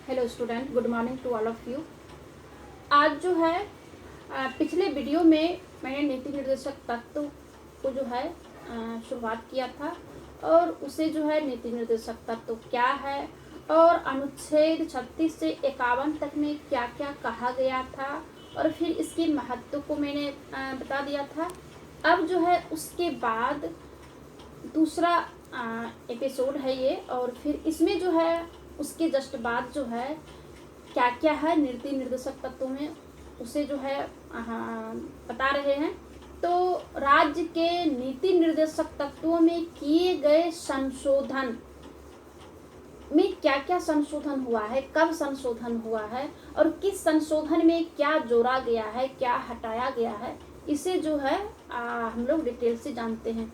Hello student, good morning to all of you. आज जो है पिछले वीडियो में मैंने नीति निर्देशक तत्व को जो है शुरुआत किया था और उसे जो है नीति निर्देशक तत्व क्या है और अनुच्छेद 36 से 51 तक में क्या क्या कहा गया था और फिर इसके महत्व को मैंने बता दिया था। अब जो है उसके बाद दूसरा एपिसोड है ये, और फिर इसमें जो है उसके जस्ट बाद जो है क्या क्या है नीति निर्देशक तत्वों में उसे जो है बता रहे हैं। तो राज्य के नीति निर्देशक तत्वों में किए गए संशोधन में क्या क्या संशोधन हुआ है, कब संशोधन हुआ है और किस संशोधन में क्या जोड़ा गया है, क्या हटाया गया है, इसे जो है हम लोग डिटेल से जानते हैं।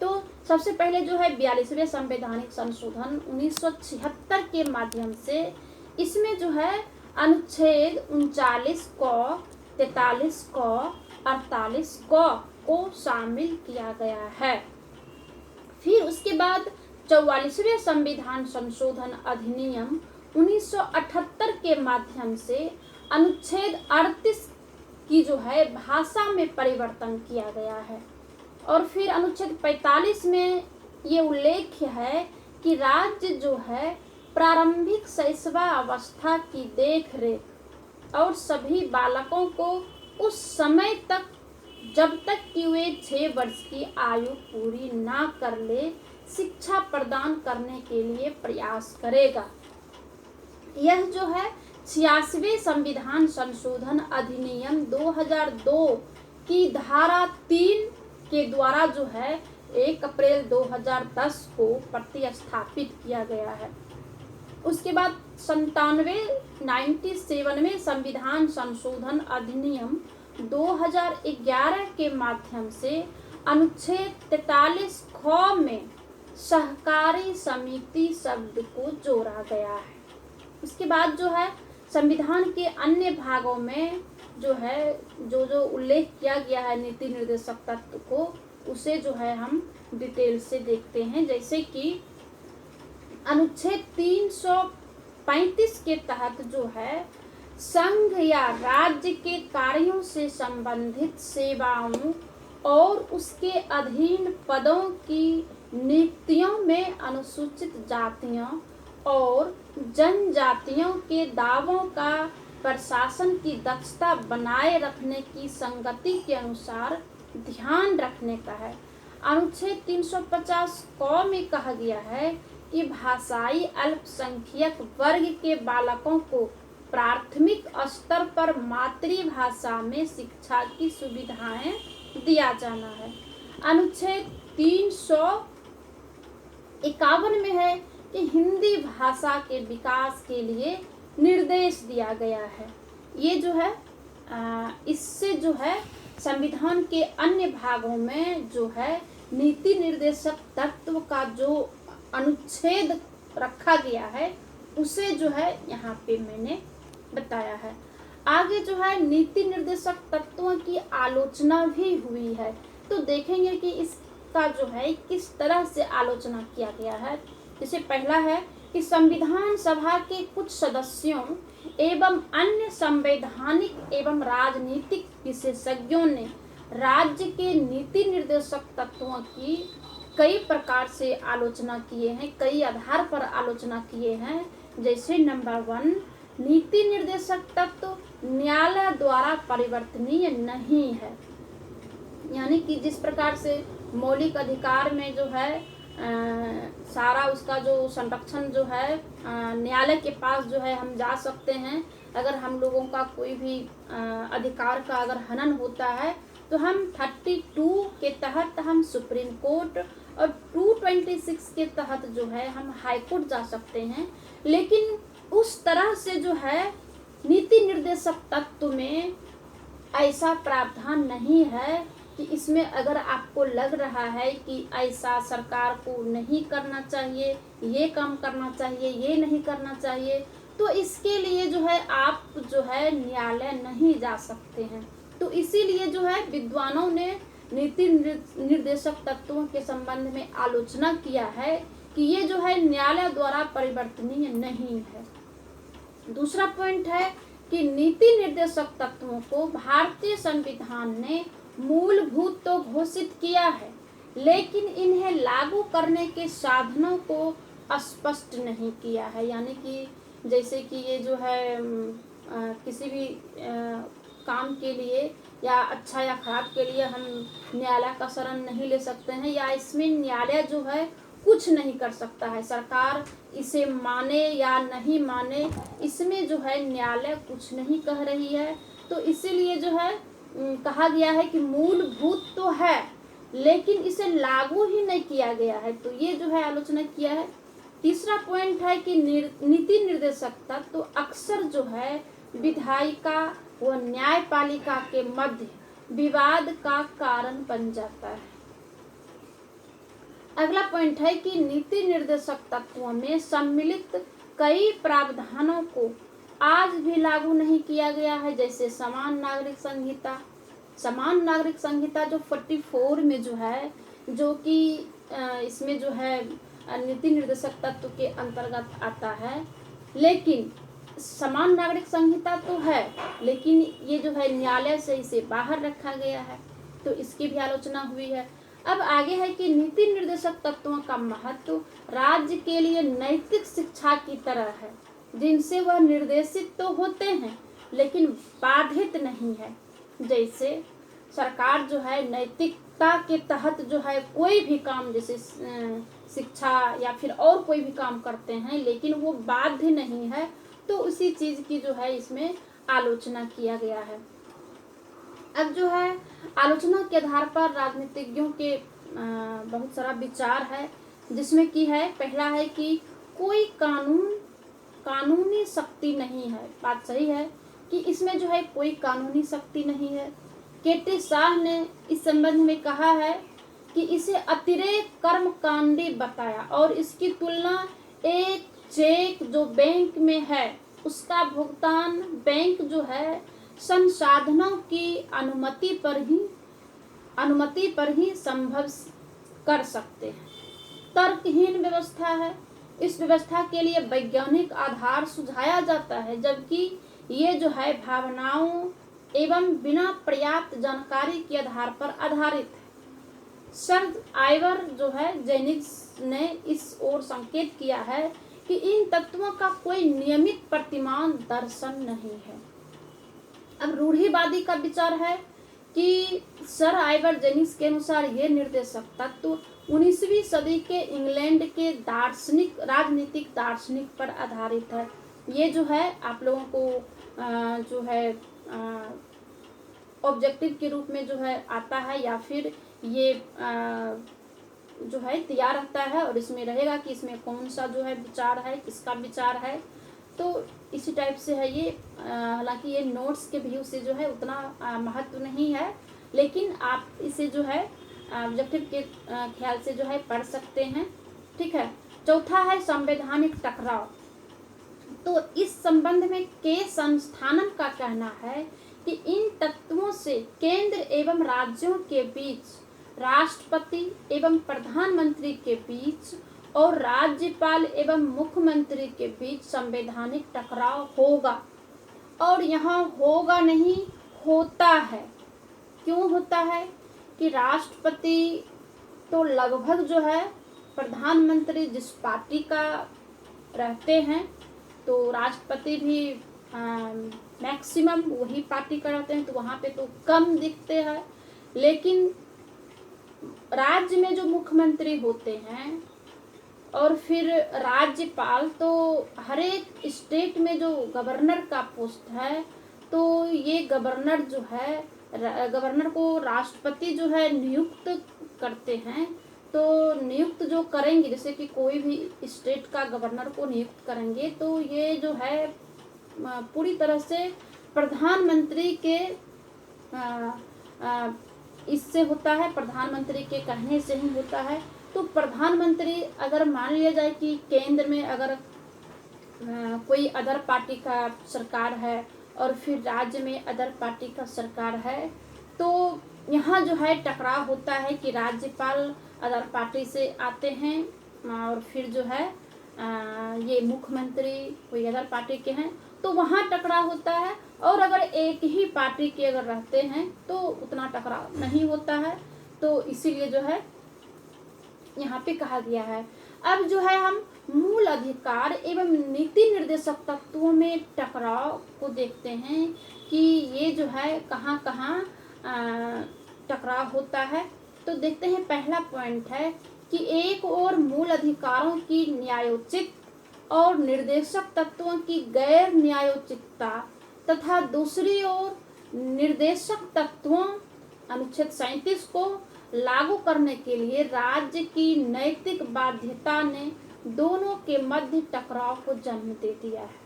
तो सबसे पहले जो है 42वें संवैधानिक संशोधन 1976 के माध्यम से इसमें जो है अनुच्छेद 39 क, 43 क, 48 क को शामिल किया गया है। फिर उसके बाद 44वें संविधान संशोधन अधिनियम 1978 के माध्यम से अनुच्छेद 38 की जो है भाषा में परिवर्तन किया गया है। और फिर अनुच्छेद 45 में ये उल्लेख है कि राज्य जो है प्रारंभिक शैशवावस्था की देख रेख और सभी बालकों को उस समय तक जब तक कि वे 6 वर्ष की आयु पूरी ना कर ले शिक्षा प्रदान करने के लिए प्रयास करेगा। यह जो है 86वें संविधान संशोधन अधिनियम 2002 की धारा 3 के द्वारा जो है 1 अप्रैल 2010 को प्रतिस्थापित किया गया है। उसके बाद 97वें संविधान संशोधन अधिनियम 2011 के माध्यम से अनुच्छेद 43 ख में सहकारी समिति शब्द को जोड़ा गया है। उसके बाद जो है संविधान के अन्य भागों में जो है जो उल्लेख किया गया है नीति निर्देशक तत्व को उसे जो है हम डिटेल से देखते हैं। जैसे कि अनुच्छेद 335 के तहत जो है संघ या राज्य के कार्यों से संबंधित सेवाओं और उसके अधीन पदों की नियुक्तियों में अनुसूचित जातियों और जनजातियों के दावों का प्रशासन की दक्षता बनाए रखने की संगति के अनुसार ध्यान रखने का है। अनुच्छेद 350 क में कहा गया है कि भाषाई अल्पसंख्यक वर्ग के बालकों को प्राथमिक स्तर पर मातृभाषा में शिक्षा की सुविधाएं दिया जाना है। अनुच्छेद 351 में है कि हिंदी भाषा के विकास के लिए निर्देश दिया गया है। ये जो है इससे जो है संविधान के अन्य भागों में जो है नीति निर्देशक तत्व का जो अनुच्छेद रखा गया है उसे जो है यहाँ पे मैंने बताया है। आगे जो है नीति निर्देशक तत्वों की आलोचना भी हुई है, तो देखेंगे कि इसका जो है किस तरह से आलोचना किया गया है। जैसे पहला है कि संविधान सभा के कुछ सदस्यों एवं अन्य संवैधानिक एवं राजनीतिक विशेषज्ञों ने राज्य के नीति निर्देशक तत्वों की कई प्रकार से आलोचना किए हैं, कई आधार पर आलोचना किए हैं। जैसे नंबर 1, नीति निर्देशक तत्व न्यायालय द्वारा परिवर्तनीय नहीं है। यानी कि जिस प्रकार से मौलिक अधिकार में जो है सारा उसका जो संरक्षण जो है न्यायालय के पास जो है हम जा सकते हैं। अगर हम लोगों का कोई भी अधिकार का अगर हनन होता है तो हम 32 के तहत हम सुप्रीम कोर्ट और 226 के तहत जो है हम हाई कोर्ट जा सकते हैं। लेकिन उस तरह से जो है नीति निर्देशक तत्व में ऐसा प्रावधान नहीं है कि इसमें अगर आपको लग रहा है कि ऐसा सरकार को नहीं करना चाहिए, ये काम करना चाहिए, ये नहीं करना चाहिए, तो इसके लिए जो है आप जो है न्यायालय नहीं जा सकते हैं। तो इसीलिए जो है विद्वानों ने नीति निर्देशक तत्वों के संबंध में आलोचना किया है कि ये जो है न्यायालय द्वारा परिवर्तनीय नहीं है। दूसरा पॉइंट है कि नीति निर्देशक तत्वों को भारतीय संविधान ने मूलभूत तो घोषित किया है, लेकिन इन्हें लागू करने के साधनों को स्पष्ट नहीं किया है। यानी कि जैसे कि ये जो है किसी भी काम के लिए या अच्छा या खराब के लिए हम न्यायालय का शरण नहीं ले सकते हैं, या इसमें न्यायालय जो है कुछ नहीं कर सकता है। सरकार इसे माने या नहीं माने, इसमें जो है न्यायालय कुछ नहीं कह रही है। तो इसीलिए जो है कहा गया है कि मूलभूत तो है, लेकिन इसे लागू ही नहीं किया गया है। तो ये जो है आलोचना किया है। तीसरा पॉइंट है कि नीति निर्देशक तत्व तो अक्सर जो है विधायिका व न्यायपालिका के मध्य विवाद का कारण बन जाता है। अगला पॉइंट है कि नीति निर्देशक तत्वों में सम्मिलित कई प्रावधानों को आज भी लागू नहीं किया गया है, जैसे समान नागरिक संहिता। समान नागरिक संहिता जो 44 में जो है, जो कि इसमें जो है नीति निर्देशक तत्व के अंतर्गत आता है, लेकिन समान नागरिक संहिता तो है, लेकिन ये जो है न्यायालय से इसे बाहर रखा गया है, तो इसकी भी आलोचना हुई है। अब आगे है कि नीति निर्देशक तत्वों का महत्व राज्य के लिए नैतिक शिक्षा की तरह है, जिनसे वह निर्देशित तो होते हैं लेकिन बाधित नहीं है। जैसे सरकार जो है नैतिकता के तहत जो है कोई भी काम, जैसे शिक्षा या फिर और कोई भी काम करते हैं, लेकिन वो बाध्य नहीं है, तो उसी चीज की जो है इसमें आलोचना किया गया है। अब जो है आलोचना के आधार पर राजनीतिज्ञों के बहुत सारा विचार है, जिसमें कि है पहला है कि कोई कानूनी शक्ति नहीं है। बात सही है कि इसमें जो है कोई कानूनी शक्ति नहीं है। के.टी. शाह ने इस संबंध में कहा है कि इसे अतिरेक कर्मकांडी बताया और इसकी तुलना एक चेक जो बैंक में है उसका भुगतान बैंक जो है संसाधनों की अनुमति पर ही संभव कर सकते हैं। तर्कहीन व्यवस्था है। इस व्यवस्था के लिए वैज्ञानिक आधार सुझाया जाता है, जबकि ये जो है भावनाओं एवं बिना पर्याप्त जानकारी के आधार पर आधारित है। सर आइवर जो है जेनिक्स ने इस ओर संकेत किया है कि इन तत्वों का कोई नियमित प्रतिमान दर्शन नहीं है। अब रूढ़िवादी का विचार है कि सर आइवर जेनिक्स के अनुसार ये निर्देशक तत्व 19वीं सदी के इंग्लैंड के राजनीतिक दार्शनिक पर आधारित है। ये जो है आप लोगों को जो है ऑब्जेक्टिव के रूप में जो है आता है, या फिर ये जो है तैयार रहता है और इसमें रहेगा कि इसमें कौन सा जो है विचार है, किसका विचार है। तो इसी टाइप से है ये। हालांकि ये नोट्स के व्यू से जो है उतना महत्व नहीं है, लेकिन आप इसे जो है ऑब्जेक्टिव के ख्याल से जो है पढ़ सकते हैं। ठीक है। चौथा है संवैधानिक टकराव। तो इस संबंध में के संस्थानम का कहना है कि इन तत्वों से केंद्र एवं राज्यों के बीच, राष्ट्रपति एवं प्रधानमंत्री के बीच और राज्यपाल एवं मुख्यमंत्री के बीच संवैधानिक टकराव होगा। और यहाँ होगा नहीं, होता है। क्यों होता है कि राष्ट्रपति तो लगभग जो है प्रधानमंत्री जिस पार्टी का रहते हैं, तो राष्ट्रपति भी मैक्सिमम वही पार्टी का रहते हैं, तो वहाँ पे तो कम दिखते हैं। लेकिन राज्य में जो मुख्यमंत्री होते हैं और फिर राज्यपाल, तो हर एक स्टेट में जो गवर्नर का पोस्ट है, तो ये गवर्नर जो है, गवर्नर को राष्ट्रपति जो है नियुक्त करते हैं। तो नियुक्त जो करेंगे, जैसे कि कोई भी स्टेट का गवर्नर को नियुक्त करेंगे, तो ये जो है पूरी तरह से प्रधानमंत्री के इससे होता है, प्रधानमंत्री के कहने से ही होता है। तो प्रधानमंत्री अगर मान लिया जाए कि केंद्र में अगर कोई अदर पार्टी का सरकार है और फिर राज्य में अदर पार्टी का सरकार है, तो यहाँ जो है टकराव होता है कि राज्यपाल अदर पार्टी से आते हैं और फिर जो है ये मुख्यमंत्री कोई अदर पार्टी के हैं तो वहाँ टकराव होता है, और अगर एक ही पार्टी के अगर रहते हैं तो उतना टकराव नहीं होता है। तो इसीलिए जो है यहाँ पे कहा गया है। अब जो है हम मूल अधिकार एवं नीति निर्देशक तत्वों में टकराव को देखते हैं कि ये जो है कहाँ कहाँ टकराव होता है। तो देखते हैं, पहला पॉइंट है कि एक और मूल अधिकारों की न्यायोचित और निर्देशक तत्वों की गैर न्यायोचितता तथा दूसरी ओर निर्देशक तत्वों अनुच्छेद 37 को लागू करने के लिए राज्य की नैतिक बाध्यता ने दोनों के मध्य टकराव को जन्म दे दिया है।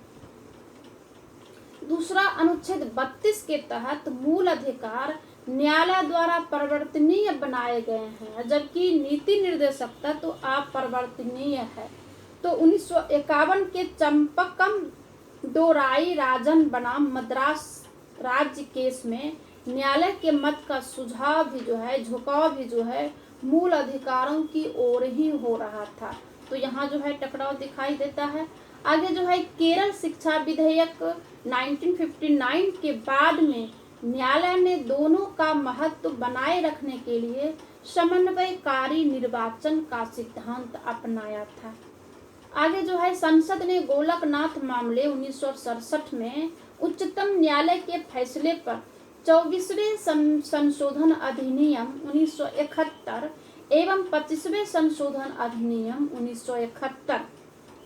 दूसरा, अनुच्छेद 32 के तहत मूल अधिकार न्यायालय द्वारा परिवर्तनीय बनाए गए हैं, जबकि नीति निर्देशक तत्व अपरिवर्तनीय है। तो 1951 के चंपकम दोराई राजन बनाम मद्रास राज्य केस में न्यायालय के मत का सुझाव भी जो है, झुकाव भी जो है मूल अधिकारों की ओर ही हो रहा था। तो यहाँ जो है टकराव दिखाई देता है। आगे जो है केरल शिक्षा विधेयक 1959 के बाद में न्यायालय ने दोनों का महत्व बनाए रखने के लिए समन्वयकारी निर्वाचन का सिद्धांत अपनाया था। आगे जो है संसद ने गोलकनाथ मामले 1967 में उच्चतम न्यायालय के फैसले पर 24वें संशोधन अधिनियम 1971 एवं 25वें संशोधन अधिनियम 1971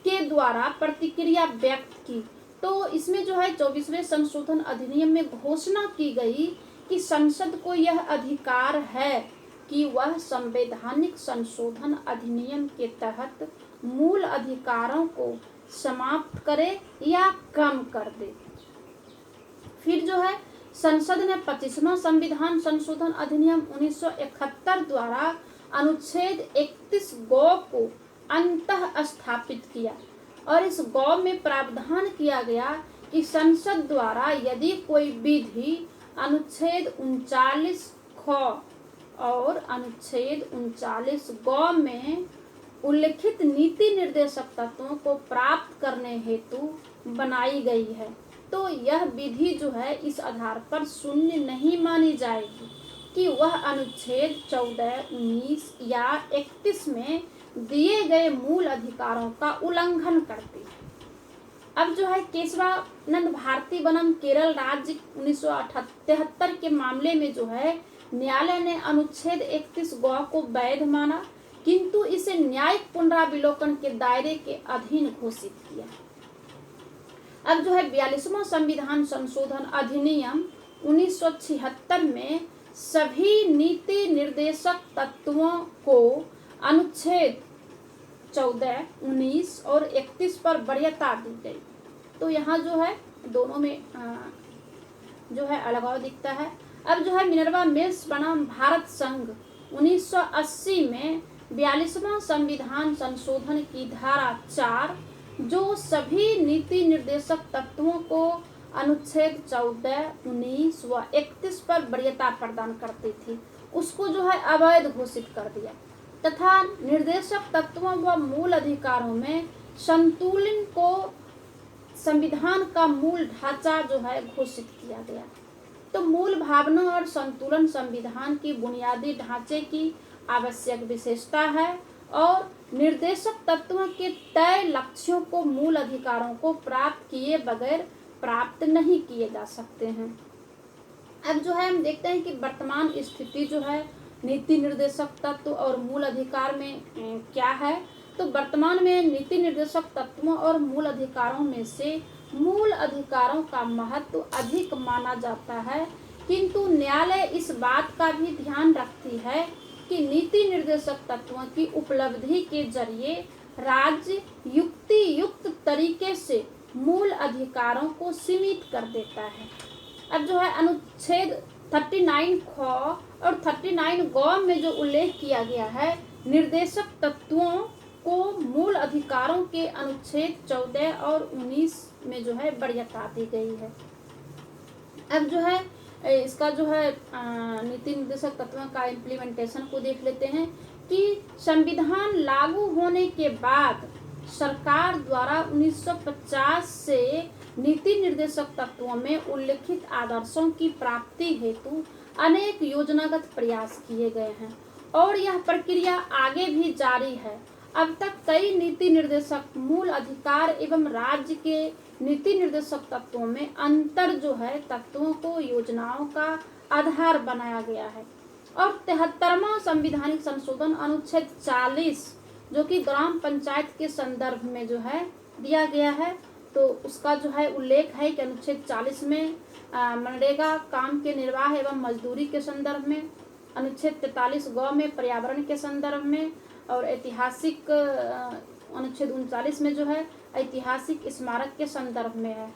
के द्वारा प्रतिक्रिया व्यक्त की। तो इसमें जो है 24वें संशोधन अधिनियम में घोषणा की गई कि संसद को यह अधिकार है कि वह संवैधानिक संशोधन अधिनियम के तहत मूल अधिकारों को समाप्त करे या कम कर दे। फिर जो है संसद ने 25वां संविधान संशोधन अधिनियम 1971 द्वारा अनुच्छेद 31 गौ को अंतः स्थापित किया, और इस गौ में प्रावधान किया गया कि संसद द्वारा यदि कोई विधि अनुच्छेद 39 ख और अनुच्छेद 39 गौ में उल्लिखित नीति निर्देशक तत्वों को प्राप्त करने हेतु बनाई गई है तो यह विधि जो है इस आधार पर शून्य नहीं मानी जाएगी कि वह अनुच्छेद 14, 19 या 31 में दिए गए मूल अधिकारों का उल्लंघन करती है। अब जो है केशवानंद भारती बनाम केरल राज्य 1973 के मामले में जो है न्यायालय ने अनुच्छेद 31 गौ को वैध माना, किंतु इसे न्यायिक पुनराविलोकन के दायरे के अधीन घोषित किया। अब जो है 42वां संविधान संशोधन अधिनियम 1976 में सभी नीति निर्देशक तत्वों को अनुच्छेद 14, 19 और 31 पर वरीयता दी गई। तो यहाँ जो है दोनों में जो है अलगाव दिखता है। अब जो है मिनर्वा मिल्स बनाम भारत संघ 1980 में 42वां संविधान संशोधन की धारा 4 जो सभी नीति निर्देशक तत्वों को अनुच्छेद 14, 19 व 31 पर वरीयता प्रदान करती थी, उसको जो है अवैध घोषित कर दिया तथा निर्देशक तत्वों व मूल अधिकारों में संतुलन को संविधान का मूल ढांचा जो है घोषित किया गया। तो मूल भावना और संतुलन संविधान की बुनियादी ढांचे की आवश्यक विशेषता है और निर्देशक तत्वों के तय लक्ष्यों को मूल अधिकारों को प्राप्त किए बगैर प्राप्त नहीं किए जा सकते हैं। अब जो है हम देखते हैं कि वर्तमान स्थिति जो है नीति निर्देशक तत्व और मूल अधिकार में क्या है। तो वर्तमान में नीति निर्देशक तत्वों और मूल अधिकारों में से मूल अधिकारों का महत्व अधिक माना जाता है, किंतु न्यायालय इस बात का भी ध्यान रखती है कि नीति निर्देशक तत्वों की उपलब्धि के जरिए राज्य युक्ति युक्त तरीके से मूल अधिकारों को सीमित कर देता है। अब जो है अनुच्छेद 39 ख और 39 ग में जो उल्लेख किया गया है निर्देशक तत्वों को मूल अधिकारों के अनुच्छेद 14 और 19 में जो है वरीयता दी गई है। अब जो है इसका जो है नीति निर्देशक तत्वों का इम्प्लीमेंटेशन को देख लेते हैं कि संविधान लागू होने के बाद सरकार द्वारा 1950 से नीति निर्देशक तत्वों में उल्लिखित आदर्शों की प्राप्ति हेतु अनेक योजनागत प्रयास किए गए हैं और यह प्रक्रिया आगे भी जारी है। अब तक कई नीति निर्देशक मूल अधिकार एवं राज्य के नीति निर्देशक तत्वों में अंतर जो है तत्वों को योजनाओं का आधार बनाया गया है। और 73वां संविधानिक संशोधन अनुच्छेद 40 जो कि ग्राम पंचायत के संदर्भ में जो है दिया गया है, तो उसका जो है उल्लेख है कि अनुच्छेद 40 में मनरेगा काम के निर्वाह एवं मजदूरी के संदर्भ में, अनुच्छेद 43 गौ में पर्यावरण के संदर्भ में, और ऐतिहासिक अनुच्छेद 39 में जो है ऐतिहासिक स्मारक के संदर्भ में है।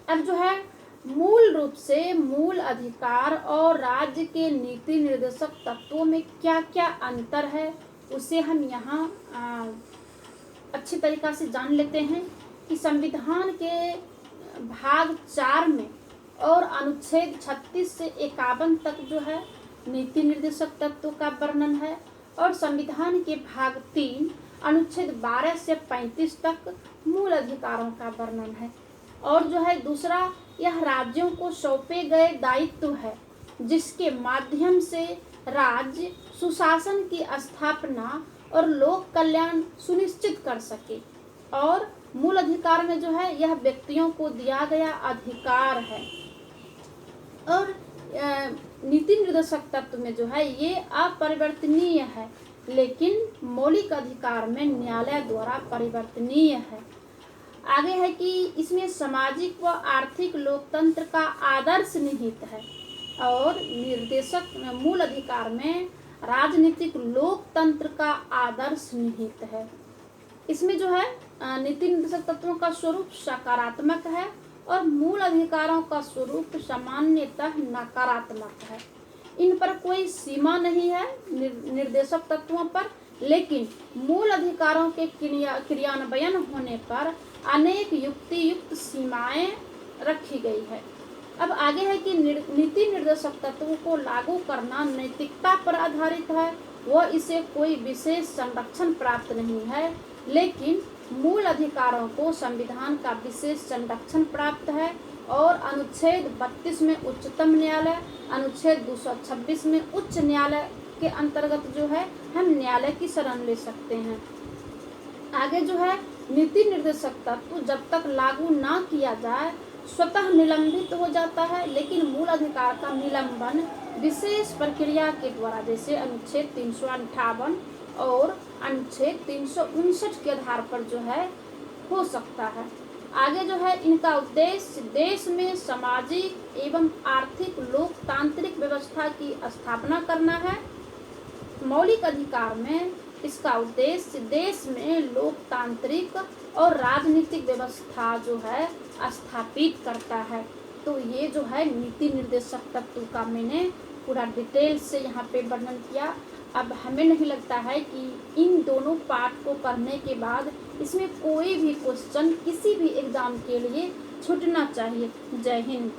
अब जो है मूल रूप से मूल अधिकार और राज्य के नीति निर्देशक तत्वों में क्या क्या अंतर है उसे हम यहाँ अच्छी तरीक़ा से जान लेते हैं कि संविधान के भाग 4 में और अनुच्छेद 36 से 51 तक जो है नीति निर्देशक तत्वों का वर्णन है, और संविधान के भाग 3 अनुच्छेद 12 से 35 तक मूल अधिकारों का वर्णन है। और जो है दूसरा, यह राज्यों को सौंपे गए दायित्व है जिसके माध्यम से राज्य सुशासन की स्थापना और लोक कल्याण सुनिश्चित कर सके। और मूल अधिकार में जो है यह व्यक्तियों को दिया गया अधिकार है। और नीति निर्देशक तत्व में जो है ये अपरिवर्तनीय है, लेकिन मौलिक अधिकार में न्यायालय द्वारा परिवर्तनीय है। आगे है कि इसमें सामाजिक व आर्थिक लोकतंत्र का आदर्श निहित है, और निर्देशक मूल अधिकार में राजनीतिक लोकतंत्र का आदर्श निहित है। इसमें जो है नीति निर्देशक तत्वों का स्वरूप सकारात्मक है और मूल अधिकारों का स्वरूप सामान्यतः नकारात्मक है। इन पर कोई सीमा नहीं है निर्देशक तत्वों पर, लेकिन मूल अधिकारों के क्रियान्वयन होने पर अनेक युक्तियुक्त सीमाएं रखी गई है। अब आगे है कि नीति निर्देशक तत्वों को लागू करना नैतिकता पर आधारित है, वह इसे कोई विशेष संरक्षण प्राप्त नहीं है, लेकिन मूल अधिकारों को संविधान का विशेष संरक्षण प्राप्त है। और अनुच्छेद 32 में उच्चतम न्यायालय, अनुच्छेद 226 में उच्च न्यायालय के अंतर्गत जो है हम न्यायालय की शरण ले सकते हैं। आगे जो है नीति निर्देशक तत्व जब तक लागू ना किया जाए स्वतः निलंबित हो जाता है, लेकिन मूल अधिकार का निलंबन विशेष प्रक्रिया के द्वारा, जैसे अनुच्छेद 358 और अनुच्छेद 359 के आधार पर जो है हो सकता है। आगे जो है इनका उद्देश्य देश में सामाजिक एवं आर्थिक लोकतांत्रिक व्यवस्था की स्थापना करना है। मौलिक अधिकार में इसका उद्देश्य देश में लोकतांत्रिक और राजनीतिक व्यवस्था जो है स्थापित करता है। तो ये जो है नीति निर्देशक तत्व का मैंने पूरा डिटेल से यहाँ पे वर्णन किया। अब हमें नहीं लगता है कि इन दोनों पार्ट को पढ़ने के बाद इसमें कोई भी क्वेश्चन किसी भी एग्ज़ाम के लिए छूटना चाहिए। जय हिंद।